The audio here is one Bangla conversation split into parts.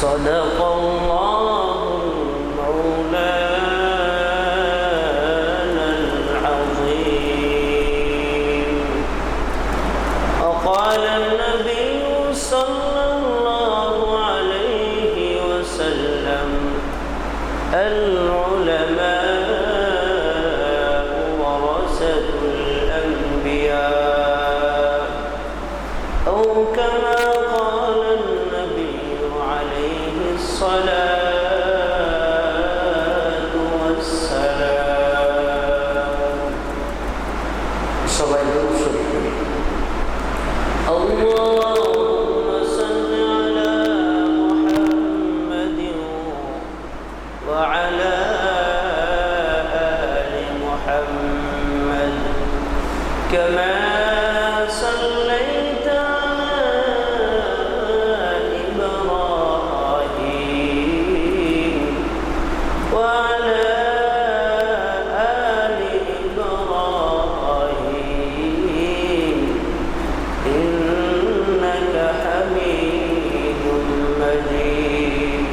صدق الله مولانا العظيم. وقال النبي صلى الله عليه وسلم: العلماء ورثة الأنبياء، أو كما قال النبي عليه الصلاة والسلام. اللهم صل على محمد وعلى آل محمد كما صليت على إبراهيم وعلى آل إبراهيم إنك حميد مجيد.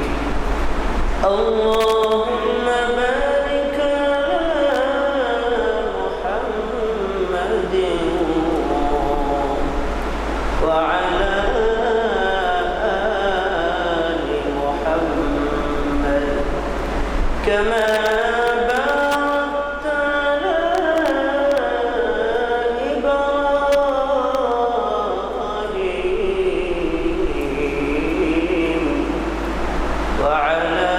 اللهم بارك على محمد وعلى آل محمد كما باركت على إبراهيم وعلى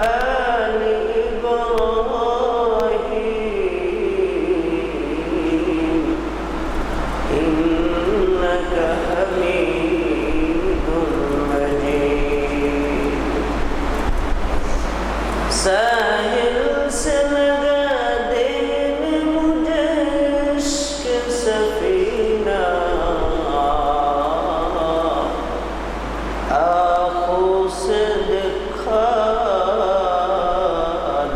آل إبراهيم إنك حميد مجيد. साहिल से लगा दे मुझे इश्क सफीना, आँखों से दिखा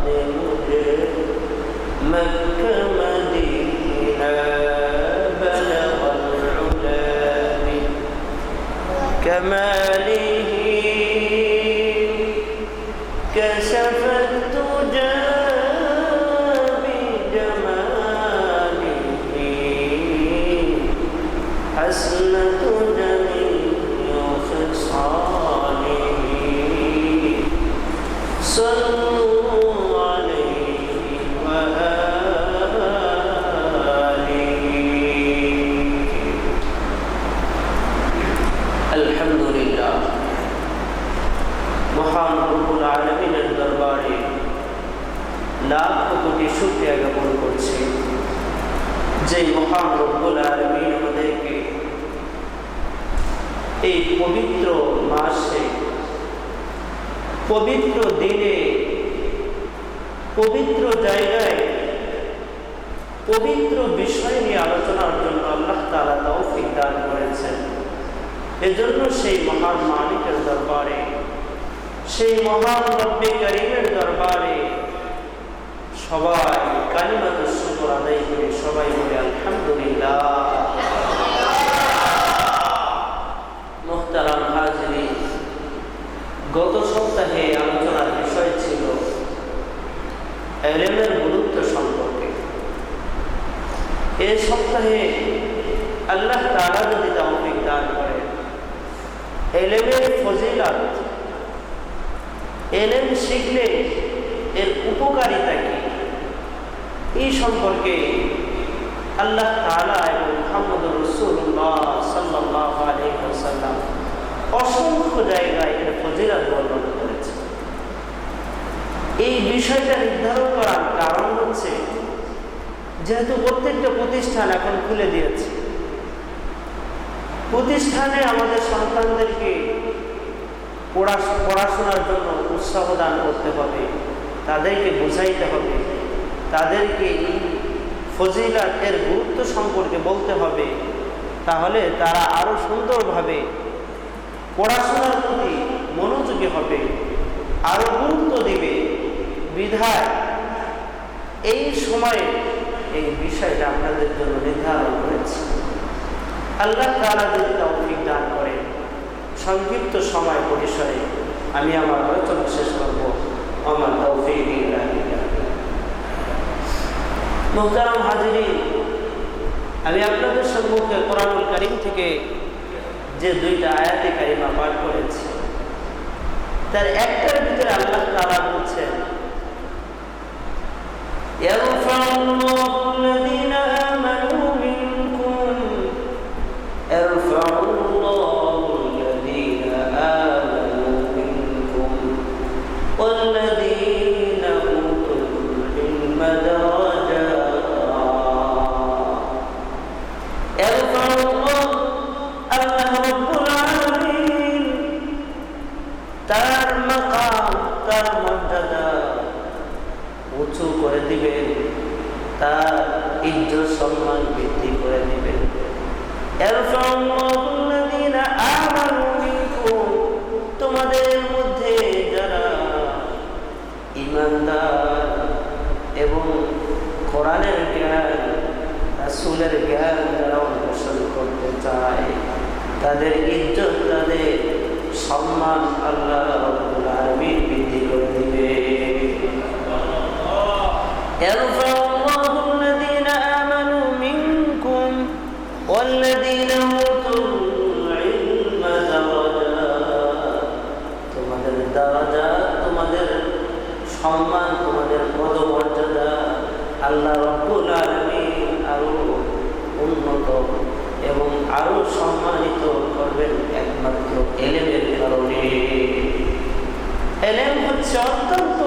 दे मुझे मक्का मदीना, बलगल उला बिकमालिही كشفت الدجى بجماله، حسنة جميع خصاله. صلوا عليه وآله. الحمد لله। মহান রব্বুল আলামিনের দরবারে লাখ কোটি শুকরিয়া জ্ঞাপন করছি, যে মহান রব্বুল আলামিন আমাদেরকে এই পবিত্র মাসে, পবিত্র দিনে, পবিত্র জায়গায়, পবিত্র বিষয় নিয়ে আলোচনার জন্য আল্লাহ তাআলা তৌফিক দান করেছেন। এজন্য সেই মহান মালিকের দরবারে, সেই মহান রব্বে করিমের দরবারে সবাই কালিমাতুশ শুকর আদায় করে সবাই বলে আলহামদুলিল্লাহ। মুহতারাম হাজিরিন, গত সপ্তাহে আলোচনার বিষয় ছিল ইলমের গুরুত্ব সম্পর্কে। এই সপ্তাহে আল্লাহ তাআলা যদি তৌফিক দান করেন, ইলমের ফজিলত, ইলম শিখলে এর উপকারিতা কি, এই সম্পর্কে আল্লাহ তাআলা এবং মুহাম্মদুর রাসূলুল্লাহ সাল্লাল্লাহু আলাইহি ওয়াসাল্লাম অসংখ্য জায়গায় এর ফজিলত বর্ণনা করেছেন। এই বিষয়টা নির্ধারণ করার কারণ হচ্ছে, যেহেতু প্রত্যেকটা প্রতিষ্ঠান এখন খুলে দিয়েছে, প্রতিষ্ঠানে আমাদের সন্তানদেরকে পড়াশোনার জন্য উৎসাহ দান করতে হবে, তাদেরকে বোঝাইতে হবে, তাদেরকে এই ফজিলত এর গুরুত্ব সম্পর্কে বলতে হবে। তাহলে তারা আরো সুন্দরভাবে পড়াশোনার প্রতি মনোযোগী হবে, আরো গুরুত্ব দিবে। বিধায় এই সময়ে এই বিষয়টা আপনাদের জন্য নির্ধারণ করেছে। আল্লাহ তাআলা যদি তৌফিক দান করেন, সংক্ষিপ্ত সময় পরিসরে আমি আমার আলোচনা শেষ করব। আমার তৌফিক ইল্লা বিল্লাহ। মুহতারাম হাজিরিন, আমি আপনাদের সম্মুখে কোরআনুল কারীম থেকে যে দুইটা আয়াতে কারিমা পাঠ করেছি, তার একটার ভিতরে আল্লাহ তাআলা বলছেন, ইয়ারফাউল্লাহু আল্লাযীনা আমানু মিনকুম, ইয়ারফাউল্লাহু আল্লাযীনা আমানু মিনকুম ওয়াল্লাযীনা উতুল ইলমা দারাজাত। ইয়ারফাউল্লাহু আল্লাহ রাব্বুল আলামিন তার মাকাম, তার মর্যাদা উঁচু করে দিবেন, তার ইজ্জত সম্মান বৃদ্ধি করে দিবেন। তোমাদের মধ্যে যারা ঈমানদার এবং কোরআনের জ্ঞান, রাসূলের জ্ঞান যারা অন্বেষণ করতে চায়, তাদের ইজ্জত, তাদের সম্মান আল্লাহ রাব্বুল আলামিন বৃদ্ধি করে দিবে। ইয়ারফাউল্লাহু আল্লাযীনা আমানু মিনকুম ওয়াল্লাযীনা উতুল ইলমা দারাজাত। তোমাদের দারাজাত, তোমাদের সম্মান, তোমাদের পদমর্যাদা আল্লাহ রাব্বুল আলামিন আরো উন্নত এবং আরো সম্মানিত করবেন একমাত্র ইলমের কারণে। ইলম হচ্ছে অত্যন্ত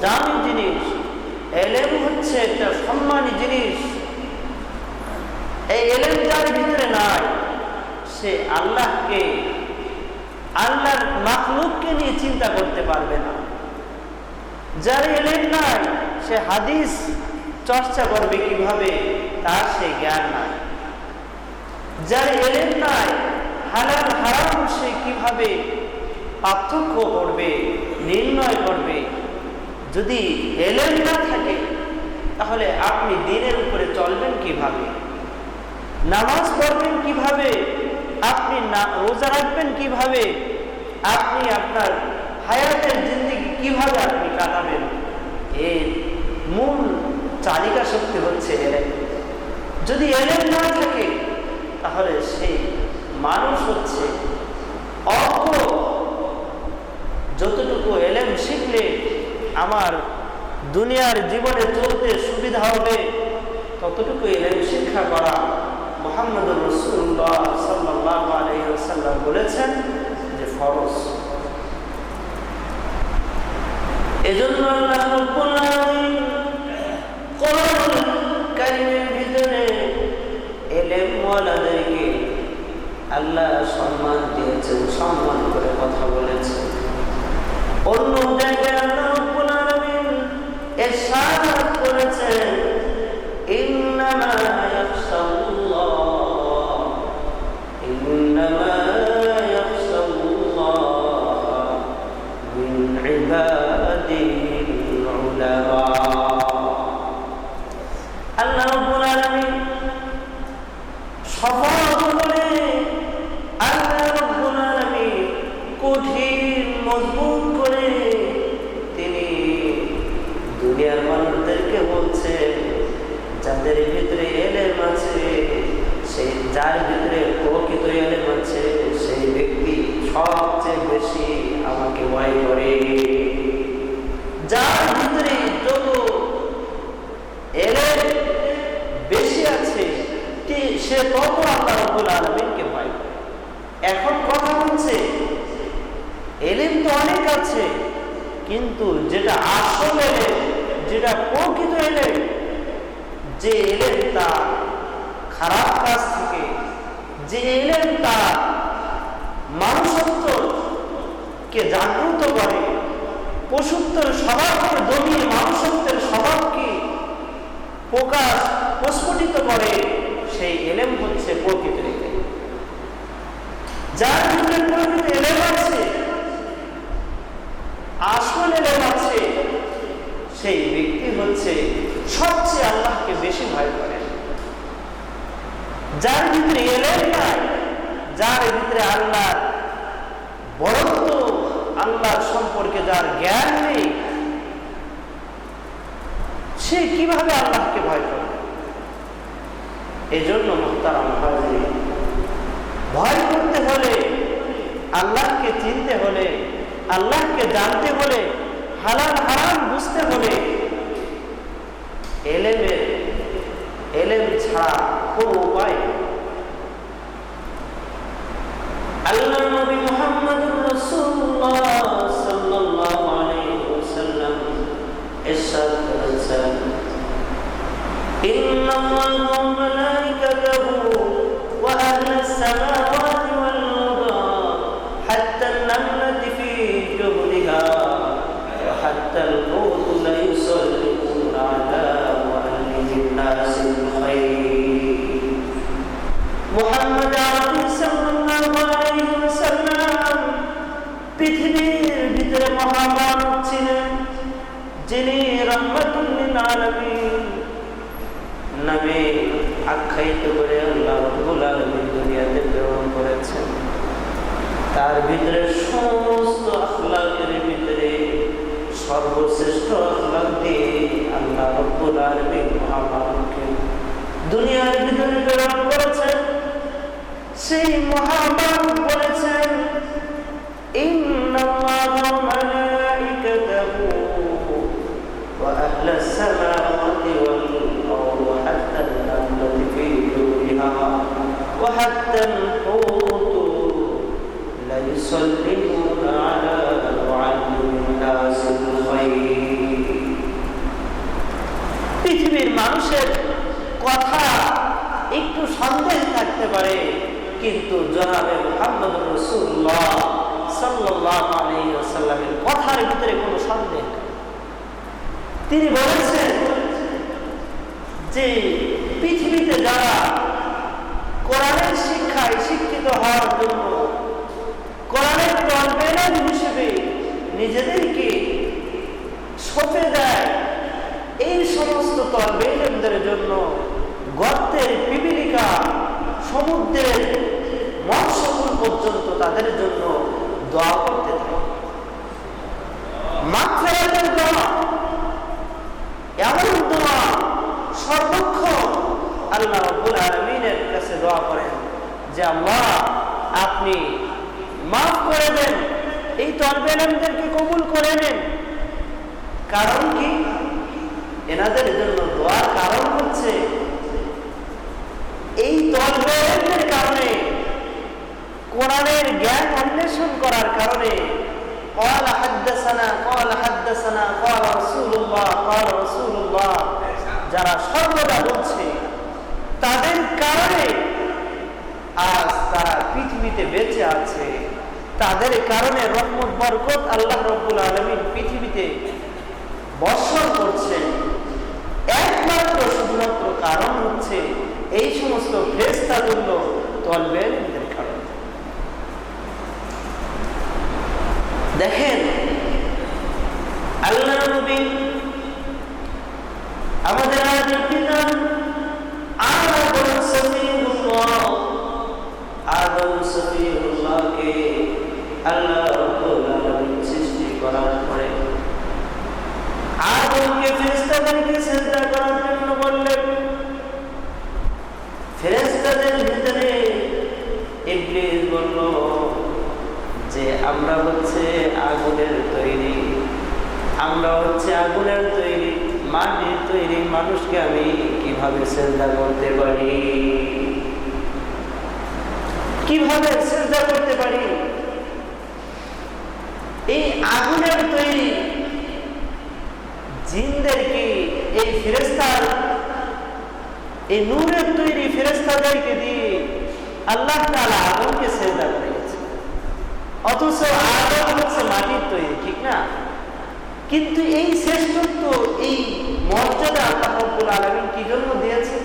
দামি জিনিস, ইলম হচ্ছে একটা সম্মানী জিনিস। এই ইলম যার ভিতরে নাই, সে আল্লাহকে, আল্লাহর মাখলুককে নিয়ে চিন্তা করতে পারবে না। যার ইলম নাই, সে হাদিস চর্চা করবে কিভাবে, তার সে জ্ঞান নাই। যার ইলম নাই, হালাল হারাম সে কিভাবে পার্থক্য করবে, নির্ণয় করবে। যদি ইলম না থাকে, তাহলে আপনি দিনের উপরে চলবেন কিভাবে, নামাজ পড়বেন কিভাবে, আপনি রোজা রাখবেন কিভাবে, আপনি আপনার হায়াতের জিন্দেগি কিভাবে আপনি কাটাবেন, এর মূল চালিকা শক্তি হচ্ছে ইলম। যদি ইলম না থাকে, তাহলে সেই মানুষ হচ্ছে অজ্ঞ। যতটুকু ইলম শিখলে আমার দুনিয়ার জীবনে চলতে সুবিধা হবে, ততটুকু ইলম শিক্ষা করা মুহাম্মদুর রাসূলুল্লাহ সাল্লাল্লাহু আলাইহি ওয়াসাল্লাম বলেছেন যে ফরজ। এজন্য আল্লাহ রাব্বুল আলামিন কোরআনুল কারীমের ভিতরে ইলমওয়ালাদেরকে আল্লাহ সম্মান দিয়েছেন, সম্মান করে কথা বলেছেন। অন্য জায়গায় আল্লাহ রাব্বুল আলামিন ইরশাদ করেছেন, ইন্নামা ইয়াখশাল্লাহ, ইন্নামা ইয়াখশাল্লাহ মিন ইবাদিহিল উলামা। আল্লাহ রাব্বুল আলামিন শপথ করে, আল্লাহ রাব্বুল আলামিন কঠিন মজবুত করে তিনি দুনিয়ার মানুষদেরকে বলছেন, যাদের ভিতরে ইলম আছে, সেই যার ভিতরে প্রকৃত ইলম আছে, সেই ব্যক্তি সবচেয়ে বেশি আমাকে ভয় করে। যার ভিতরে যত ইলম বেশি আছে, সে তত আল্লাহ রাব্বুল আলামিনকে ভয় করে। এখন কথা হচ্ছে, ইলম তো অনেক আছে, কিন্তু যেটা আসল ইলম, যেটা প্রকৃত ইলম, যে ইলম তা খারাপ কাজ থেকে, যে ইলম তা মানুষত্বকে জাগ্রত করে, পশুত্বের স্বভাবকে দমিয়ে মানুষত্বের স্বভাবকে প্রস্ফুটিত করে, সেই ইলম হচ্ছে প্রকৃত ইলম। যার ভিতরে প্রকৃত ইলম আছে, আসল ইলম আছে, সেই ব্যক্তি হচ্ছে সবচেয়ে আল্লাহকে বেশি ভয় করে। যার ভিতরে ইলম নাই, যার ভিতরে আল্লাহ আল্লাহর সম্পর্কে যার জ্ঞান নেই, সে কিভাবে আল্লাহকে ভয় করে? এজন্য মুহতারাম হাজির, ভয় করতে হলে, আল্লাহকে চিনতে হলে, আল্লাহকে জানতে হলে, হালাল হারাম বুঝতে হলে এলেম ছাড়া কোনো উপায় নেই। আল্লাহ নবী মুহাম্মদুর রাসূলুল্লাহ সাল্লাল্লাহু আলাইহি ওয়াসাল্লাম ইরশাদ করেছেন, ইন্নাল্লাহা ওয়া মালাইকাতাহু ওয়া আহলাস সামাওয়াতি ওয়াল আরদ হাত্তা আন-নামলাতি ফি জুহরিহা ওয়া হাত্তা আল-হুত লা ইউসাল্লিমুনা আলা মুআল্লিমিন নাসিল খায়র। মুহাম্মদ আরবি সাল্লাল্লাহু আলাইহি ওয়াসাল্লাম পৃথিবীর ভিতরে মহামানব ছিলেন, যিনি রাহমাতুল লিল আলামিন নামে আখ্যায়িত করে আল্লাহ রাব্বুল আলামিন দুনিয়াতে প্রেরণ করেছেন। তার ভিতরে সমস্ত আখলাকের ভিতরে সর্বশ্রেষ্ঠ আখলাক দিয়ে আল্লাহ রাব্বুল আলামিন মহামানবকে দুনিয়ার ভিতরে প্রেরণ করেছেন। সেই মহামানব বলেছেন, ইন্নাল্লাহা ওয়া মালাইকাতাহু ওয়া আহলাস সামাওয়াতি ওয়াল আরদি হাত্তা আন-নামলাতি ফি জুহরিহা ওয়া হাত্তা আল-হুত লা ইউসাল্লিমুনা আলা মুআল্লিমিন নাসিল খায়র। পৃথিবীর মানুষের কথা একটু সন্দেহ থাকতে পারে, কিন্তু জনাবে মুহাম্মদুর রাসূলুল্লাহ সাল্লাল্লাহু আলাইহি ওয়াসাল্লামের কথার ভিতরে কোনো সন্দেহ নেই। তিনি বলেছেন যে পৃথিবীতে যারা কোরআনের শিক্ষায় শিক্ষিত হওয়ার জন্য কোরআনের তলবে ইলম হিসেবে নিজেদেরকে সঁপে দেয়, এই সমস্ত তলবে ইলমদের জন্য গর্তের পিপিলিকা, সমুদ্রের মৎস্যকুল পর্যন্ত তাদের জন্য দোয়া করতে থাকে। মাগফিরাতের দোয়া, এমন দোয়া সর্বক্ষণ আল্লাহ রাব্বুল আলামিনের কাছে দোয়া করেন যে আল্লাহ আপনি মাফ করে দেন, এই তলবে ইলমদেরকে কবুল করে নেন। কারণ কি? এনাদের জন্য দোয়ার কারণ হচ্ছে এই তলবে ইলমের কারণে, কোরআনের জ্ঞান অন্বেষণ করার কারণে قال حدثنا قال رسول الله যারা সর্বদা বলছে, তাদের কারণে আজ তারা পৃথিবীতে বেঁচে আছে। তাদের কারণে রহমত বরকত আল্লাহ রাব্বুল আলামিন পৃথিবীতে বর্ষণ করছেন। একমাত্র শুধুমাত্র কারণ হচ্ছে এই সমস্ত ফেরেশতাগুলো তলবে ইলমের কারণে। দেখেন আল্লাহ নবী আমাদের আদি পিতা আদম সফিউল্লাহকে আল্লাহ রাব্বুল আলামিন সৃষ্টি করার পরে আদমকে ফেরেশতাদেরকে সিজদা করার জন্য বললেন। ফেরেশতাদের ভিতরে ইবলিস বলল যে আমরা হচ্ছে আগুনের তৈরি, মাটির তৈরি, মানুষকে আমি কিভাবে সিজদা করতে পারি, এই আগুনের তৈরি জিনদেরকে, এই ফেরেশতার, এই নূরের তৈরি ফেরেশতাদেরকে দিয়ে আল্লাহ তাআলা আদমকে সিজদা করিয়েছে। অথচ আদম হচ্ছে মাটির তৈরি, ঠিক না? কিন্তু এই শ্রেষ্ঠত্ব, এই মর্যাদা আল্লাহ রাব্বুল আলামিন কি জন্য দিয়েছেন?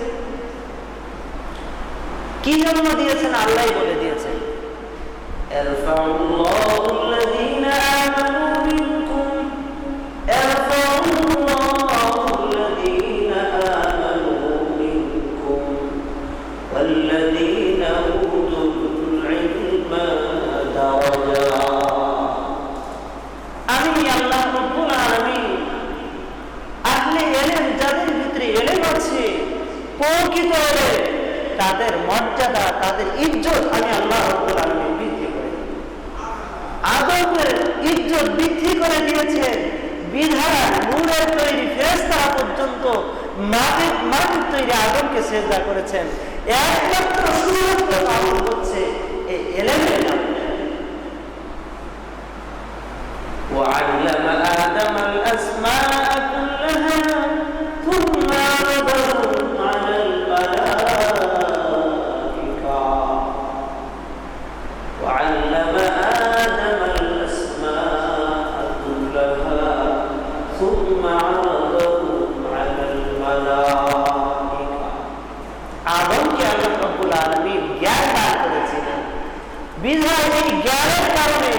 আল্লাহই বলে দিয়েছেন, ইরফাউল্লাহুল্লাযীনা আমানু মিনকুম ওয়াল্লাযীনা উতুল ইলমা দারাজাত। করেছি প্রকৃত তাদের মর্যাদা, তাদের ইজ্জত আমি আল্লাহ রাব্বুল আলামিন বৃদ্ধি করে আদমের ইজ্জত বৃদ্ধি করে দিয়েছেন। বিধান নূরের তৈরি ফেরেশতারা পর্যন্ত মাটির তৈরি আদমকে সিজদা করেছেন। একমাত্র শুধুমাত্র কারণ হচ্ছে এই ইলমের নাম। وعلم آدم الأسماء كلها ثم عرضهم على الملائكة وعلم آدم الأسماء كلها ثم عرضهم على الملائكة আদমকে আল্লাহ রাব্বুল আলামিন জ্ঞান দান করেছিলেন। বিধায় এই জ্ঞানের কারণে,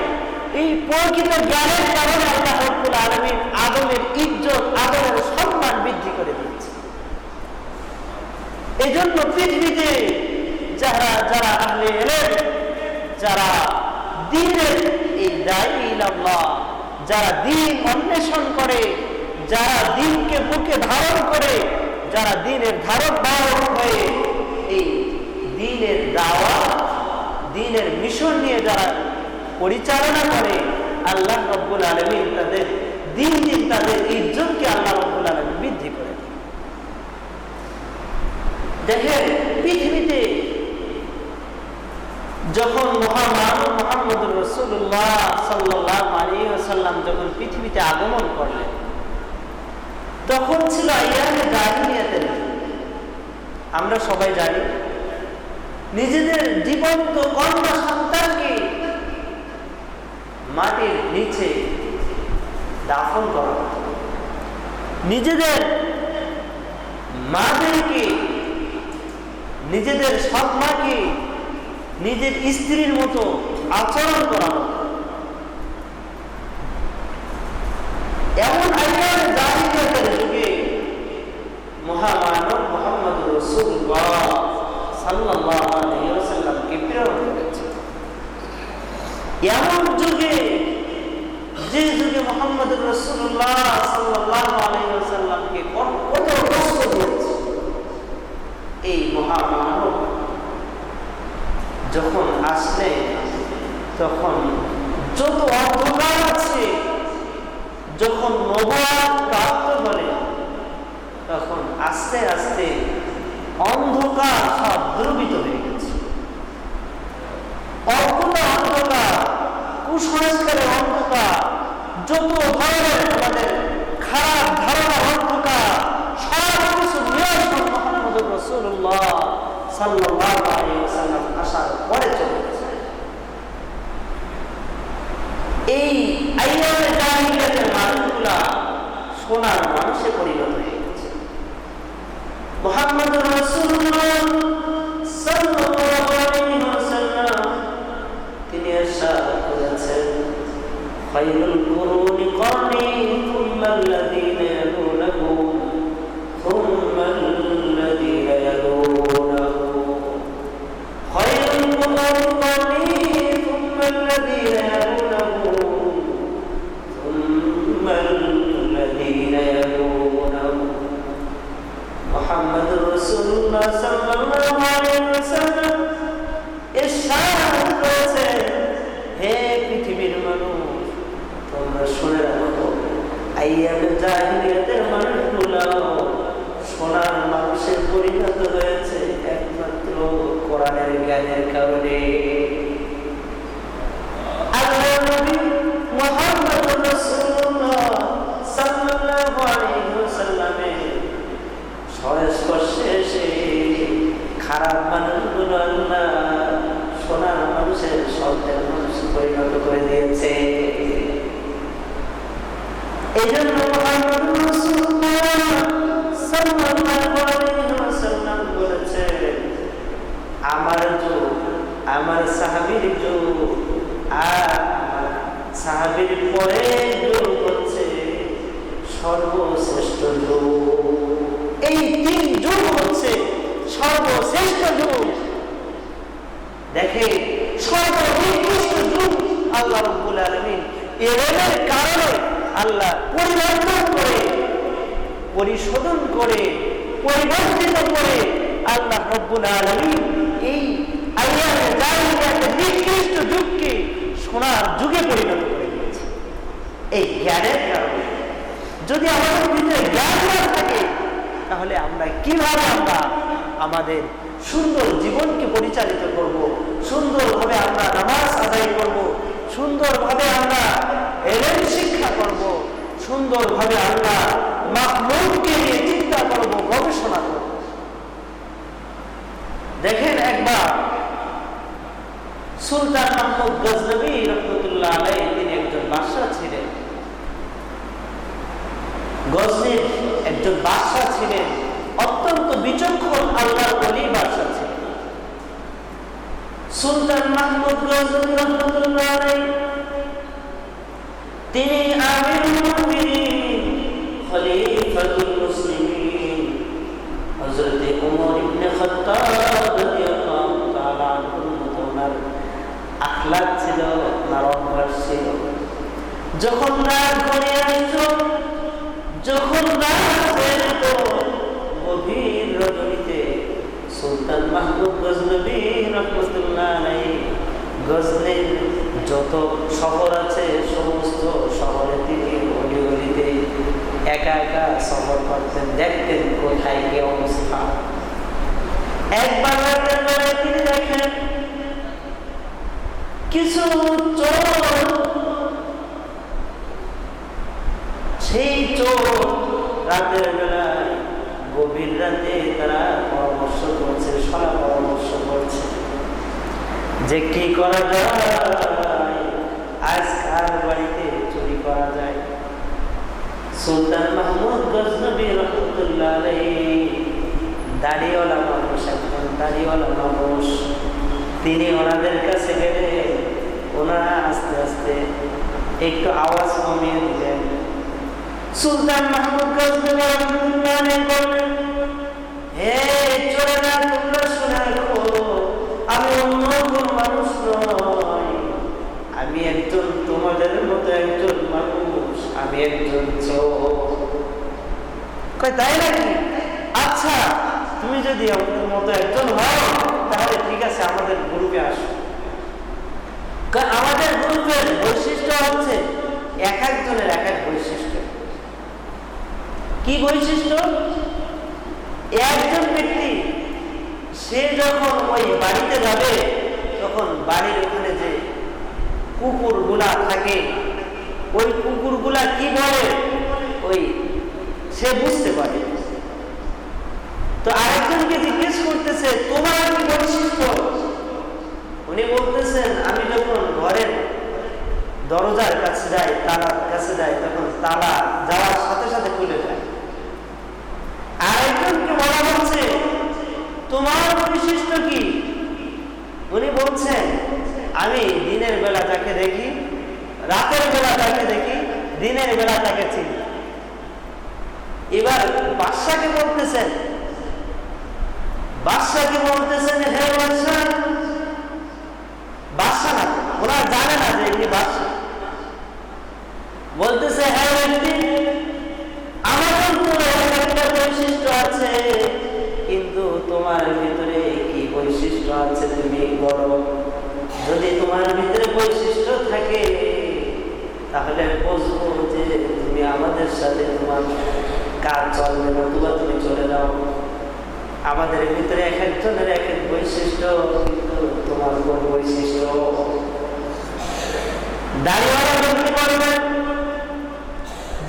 এই প্রকৃত জ্ঞানের কারণে আল্লাহ রাব্বুল আলামিন আদমের ইজ্জত, আদমের সম্মান বৃদ্ধি করে দিয়েছে। এই জন্য পৃথিবীতে যারা আহলে ইলম, যারা দ্বীনের এই দায়ী ইলাল্লাহ, যারা দ্বীন অন্বেষণ করে, যারা দ্বীনকে বুকে ধারণ করে, যারা দ্বীনের ধারক বাহক হয়ে এই দ্বীনের দাওয়াত, দ্বীনের মিশন নিয়ে যারা পরিচালনা করে, আল্লাহ রাব্বুল আলামিন তাদের দিন দিন তাদের ইজ্জতকে আল্লাহ রাব্বুল আলামিন বৃদ্ধি করে। দেখেন পৃথিবীতে যখন মহামানব মুহাম্মদুর রাসূলুল্লাহ সাল্লাল্লাহু আলাইহি ওয়াসাল্লাম যখন পৃথিবীতে আগমন করলেন, তখন ছিল আইয়ামে জাহিলিয়াতের। আমরা সবাই জানি নিজেদের জীবন্ত কন্যা সন্তানকে মাটির নিচে দাফন করা, নিজেদের মাদেরকে, নিজেদের সৎমাকে নিজের স্ত্রীর মতো আচরণ করা। এমন আইয়ামে জাহিলিয়াতের যুগে মহামানব মুহাম্মদুর রাসূলুল্লাহ সাল্লাল্লাহু আলাইহি ওয়াসাল্লামকে প্রেরণ করেছে। এমন যুগে, যে যুগে মুহাম্মদুর রাসূলুল্লাহ সাল্লাল্লাহু আলাইহি ওয়াসাল্লামকে কত কষ্ট দিয়েছে, এই মহামানব যখন আসলে তখন যত অন্ধকার আছে, যখন নবুয়ত প্রাপ্ত হলে তখন আস্তে আস্তে অন্ধকার সব দ্রবীত হয়ে গেছে। অজ্ঞতা অন্ধকার, কুসংস্কারের অন্ধকার, যত ধরনের আমাদের খারাপ ধারণা অন্ধকার, সব কিছু নিয়ন্ত্রণ মুহাম্মদুর রাসূলুল্লাহ সাল্লাল্লাহু আলাইহি ওয়াসাল্লাম আসার পরে চলে গেছে। এই আইয়ামে জাহিলিয়াতের মানুষগুলা সোনার মানুষে পরিণত হয়ে গেছে। মুহাম্মদুর রাসূলুল্লাহ সাল্লাল্লাহু আলাইহি ওয়াসাল্লাম তিনি ইরশাদ করেছেন, খায়রুল কুরুনি করনি থুম্মা আল্লাযীনা ইয়ালুনাহুম থুম্মা আল্লাযীনা ইয়ালুনাহুম, খায়রুল কুরুনি করনি থুম্মা আল্লাযীনা ইয়ালুনাহুম থুম্মা আল্লাযীনা ইয়ালুনাহুম। মুহাম্মদুর রাসূলুল্লাহ সাল্লাল্লাহু আলাইহি ওয়াসাল্লাম ইরশাদ করেছেন, হে পৃথিবীর মানুষ, তোমরা শুনে রাখো, আইয়ামে জাহিলিয়াতের মানুষগুলো সোনার মানুষে পরিণত হয়েছে একমাত্র কোরআনের জ্ঞানের কারণে। আল্লাহর নবী মুহাম্মদুর রাসূলুল্লাহ সাল্লাল্লাহু আলাইহি ওয়াসাল্লামের সংস্পর্শে এসে খারাপ মানুষগুলো আল্লাহ সোনার মানুষের শব্দের মানুষে পরিণত করে দিয়েছে। এই জন্য মুহাম্মদুর রাসূলুল্লাহ সাল্লাল্লাহু আলাইহি ওয়াসাল্লাম বলেছেন, আমার যুগ, আমার সাহাবীর যুগ আর সাহাবীর পরে যুগ হচ্ছে সর্বশ্রেষ্ঠ যুগ। এই তিন যুগ হচ্ছে সর্বশ্রেষ্ঠ যুগ। দেখে সর্বনিকৃষ্ট যুগ আল্লাহ রাব্বুল আলামিন ইলমের কারণে আল্লাহ পরিবর্তন করে, পরিশোধন করে পরিবর্তিত করে আল্লাহ রাব্বুল আলামিন এই আইয়ামে জাহিলিয়াতের নিকৃষ্ট যুগকে সোনার যুগে পরিণত করে দিয়েছে এই জ্ঞানের কারণে। যদি আমাদের ভিতরে জ্ঞান না থাকে তাহলে আমরা কিভাবে আমাদের সুন্দর জীবনকে পরিচালিত করব, সুন্দরভাবে আমরা নামাজ আদায় করব, সুন্দরভাবে আমরা ইলম শিক্ষা করব, সুন্দরভাবে আমরা মাখলুককে নিয়ে চিন্তা করব, গবেষণা করব। দেখেন একবার সুলতান মাহমুদ গজনবী রহমতুল্লাহ আলাইহি তিনি একজন বাদশা ছিলেন, গজনির একজন বাদশা ছিলেন, অত্যন্ত বিচক্ষণ আল্লাহর ওলি বাদশা ছিলেন। সুলতান মাহমুদ গজনবী রহমতুল্লাহ আলাইহি তিনি আমিরুল মুমিনিন খলিফাতুল মুসলিমিন হযরত ওমর ইবনে খাত্তাব রাদিয়াল্লাহু তাআলা আনহুর আখলাক ছিল, নরম ছিল। যখন রাত ঘনিয়ে আসতো, যখন গভীর রজনীতে সুলতান মাহমুদ গজনবী রহমতুল্লাহ আলাইহি গজনির যত শহর আছে সমস্ত শহরে তিনি অলিগলিতে একা একা সফর করতেন, দেখতেন কোথায় কি অবস্থা। একবার রাতের বেলায় তিনি দেখেন কিছু চোর, সেই চোর রাতের বেলায় গভীর রাতে তারা পরামর্শ করছে, সলা পরামর্শ করছে যে কি করা যায়, আজ কার বাড়িতে চুরি করা যায়। সুলতান মাহমুদ গজনবী রহমতুল্লাহ আলাইহি দাড়িওয়ালা মানুষ, একজন দাড়িওয়ালা মানুষ, তিনি ওনাদের কাছে গেলে ওনারা আস্তে আস্তে একটু আওয়াজ কমিয়ে দিলেন। সুলতান মাহমুদ গজনবী রহমতুল্লাহ আলাইহি বললেন, হে চোরেরা, তোমরা শুনে রাখো, আমি অন্য কোন মানুষ নই, আমি একজন তোমাদের মতো একজন মানুষ, আমি একজন চোর। কয় তাই নাকি? আচ্ছা, তুমি যদি আমাদের মতো একজন হও তাহলে ঠিক আছে, আমাদের গ্রুপে আসো। আমাদের গ্রুপের বৈশিষ্ট্য হচ্ছে এক একজনের এক এক বৈশিষ্ট্য। কি বৈশিষ্ট্য? একজন ব্যক্তি সে যখন ওই বাড়িতে যাবে তখন বাড়ির ওখানে যে কুকুরগুলা থাকে, ওই কুকুরগুলা কি বলে ওই সে বুঝতে পারে। তো আরেকজনকে জিজ্ঞেস করতেছে, তোমার কি বৈশিষ্ট্য? উনি বলতেছেন, আমি যখন ঘরের দরজার কাছে যাই, তালার কাছে যাই, তখন তালা যাওয়ার সাথে সাথে খুলে যায়। আরেকজনকে বলা হচ্ছে, তোমার বৈশিষ্ট্য কি? উনি বলছেন, আমি দিনের বেলা তাকে দেখি, রাতের বেলা তাকে দেখি, দিনের বেলা তাকে চিনি। এবার বাদশাকে বলতেছেন, হে বাদশা না, ওরা জানে না যে ইনি বাদশা। বলতেছে, হ্যাঁ ব্যক্তি, আমার তো একটা বৈশিষ্ট্য আছে, কিন্তু তোমার ভিতরে কি বৈশিষ্ট্য আছে তুমি বলো। যদি তোমার ভিতরে বৈশিষ্ট্য থাকে তাহলে বুঝবো যে তুমি আমাদের সাথে তোমার কাজ চলবে, নতুবা তুমি চলে যাও। আমাদের ভিতরে এক একজনের এক এক বৈশিষ্ট্য, কিন্তু তোমার কোন বৈশিষ্ট্য? দাঁড়িওয়ালা ব্যক্তি বলবেন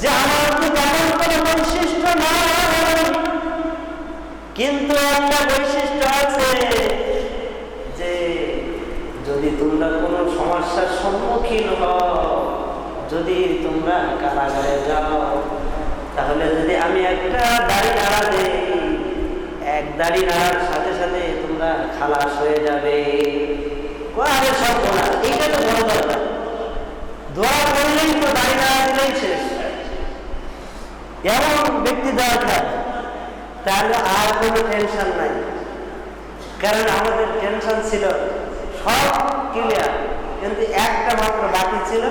যে আমার তো তেমন কোনো বৈশিষ্ট্য নয়, কিন্তু একটা বৈশিষ্ট্য আছে যে যদি তোমরা কোনো সমস্যার সম্মুখীন হও, যদি তোমরা কারাগারে যাও, তাহলে যদি আমি একটা দাড়ি নাড়া দেই, এক দাড়ি নাড়ার সাথে সাথে তোমরা খালাস হয়ে যাবে। আরে সব বলা, এইটা তো বড় দরকার, দোয়া করলেই তো দাড়ি নাড়া দিলেই শেষ। এমন ব্যক্তি দরকার, তাহলে আর কোনো টেনশন নাই। কারণ আমাদের টেনশন ছিল সব ক্লিয়ার, কিন্তু একটা মাত্র বাকি ছিল,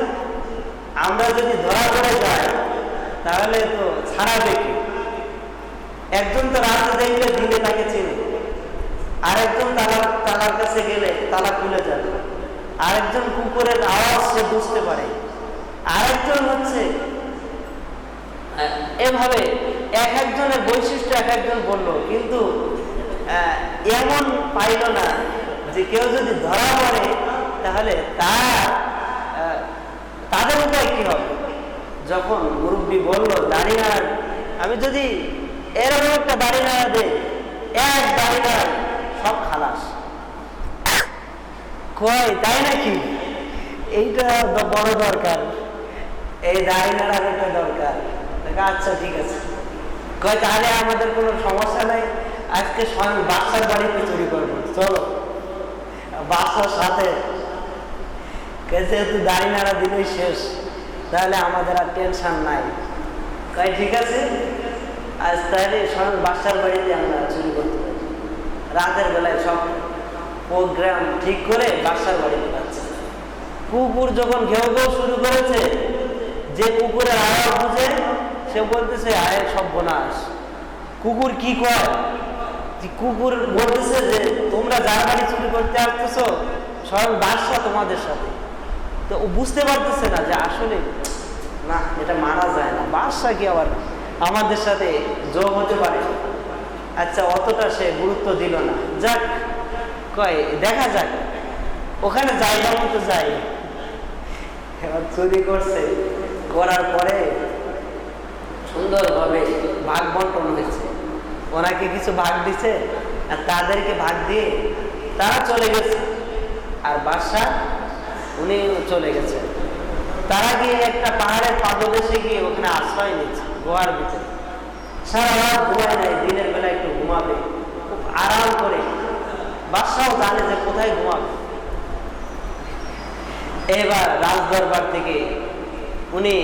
আমরা যদি ধরা পড়ে যাই তাহলে তো ছাড়া দেখি। একজন তো রাতে দেখলে দিনে তাকে চিনে, আরেকজন তালার কাছে গেলে তালা খুলে যাবে, আরেকজন কুকুরের আওয়াজ সে বুঝতে পারে, আরেকজন হচ্ছে এভাবে এক একজনের বৈশিষ্ট্য এক একজন বললো, কিন্তু এমন পাইল না যে কেউ যদি ধরা পড়ে তাহলে তাদের উপায় কি হবে। যখন মুরব্বী বলল দাড়ি নাড়ান, আমি যদি এরকম একটা দাড়ি নাড়া দেয়, এক দাড়ি নাড়াই সব খালাস, কয় তাই নাকি, এইটা বড় দরকার, এই দাড়ি নাড়ার একটা দরকার। আচ্ছা ঠিক আছে, কয় তাহলে আমাদের কোনো সমস্যা নাই, আজকে স্বয়ং বাচ্চার বাড়িতে চুরি করবো, চলো বাচ্চার সাথে, যেহেতু দাড়ি নাড়া দিলেই শেষ, তাহলে আমাদের আর টেনশন নাই। কয় ঠিক আছে, আজ তাহলে স্বয়ং বাচ্চার বাড়িতে আমরা চুরি করতে পারি। রাতের বেলায় সব প্রোগ্রাম ঠিক করে বাচ্চার বাড়িতে যাচ্ছে। কুকুর যখন ঘেউ ঘেউ শুরু করেছে, যে কুকুরের আওয়াজ বুঝে সে বলতেছে আয়ের সর্বনাশ। কুকুর কি কয়, কুকুর বলতেছে যে তোমরা যার বাড়ি চুরি করতে আসতেছো স্বয়ং বাদশা তোমাদের সাথে। তো ও বুঝতে পারতেছে না যে আসলে না, এটা মারা যায় না, বাদশা কি আবার আমাদের সাথে যোগ হতে পারে। আচ্ছা, অতটা সে গুরুত্ব দিল না, যাক কয় দেখা যাক, ওখানে জায়গা মতো যাই। এবার চুরি করছে, করার পরে সুন্দরভাবে ভাগ বন্টন হয়েছে, ওনাকে কিছু ভাগ দিছে আর তাদেরকে ভাগ দিয়ে তারা চলে গেছে, আর বাদশা উনি চলে গেছে। তারা গিয়ে একটা পাহাড়ের পাদদেশে গিয়ে ওখানে আশ্রয় নিচ্ছে, গুহার ভিতরে সারা রাত ঘুমায় নাই, দিনের বেলা একটু ঘুমাবে খুব আরাম করে। বাদশাও জানে যে কোথায় ঘুমাবে। এবার রাজদরবার থেকে উনি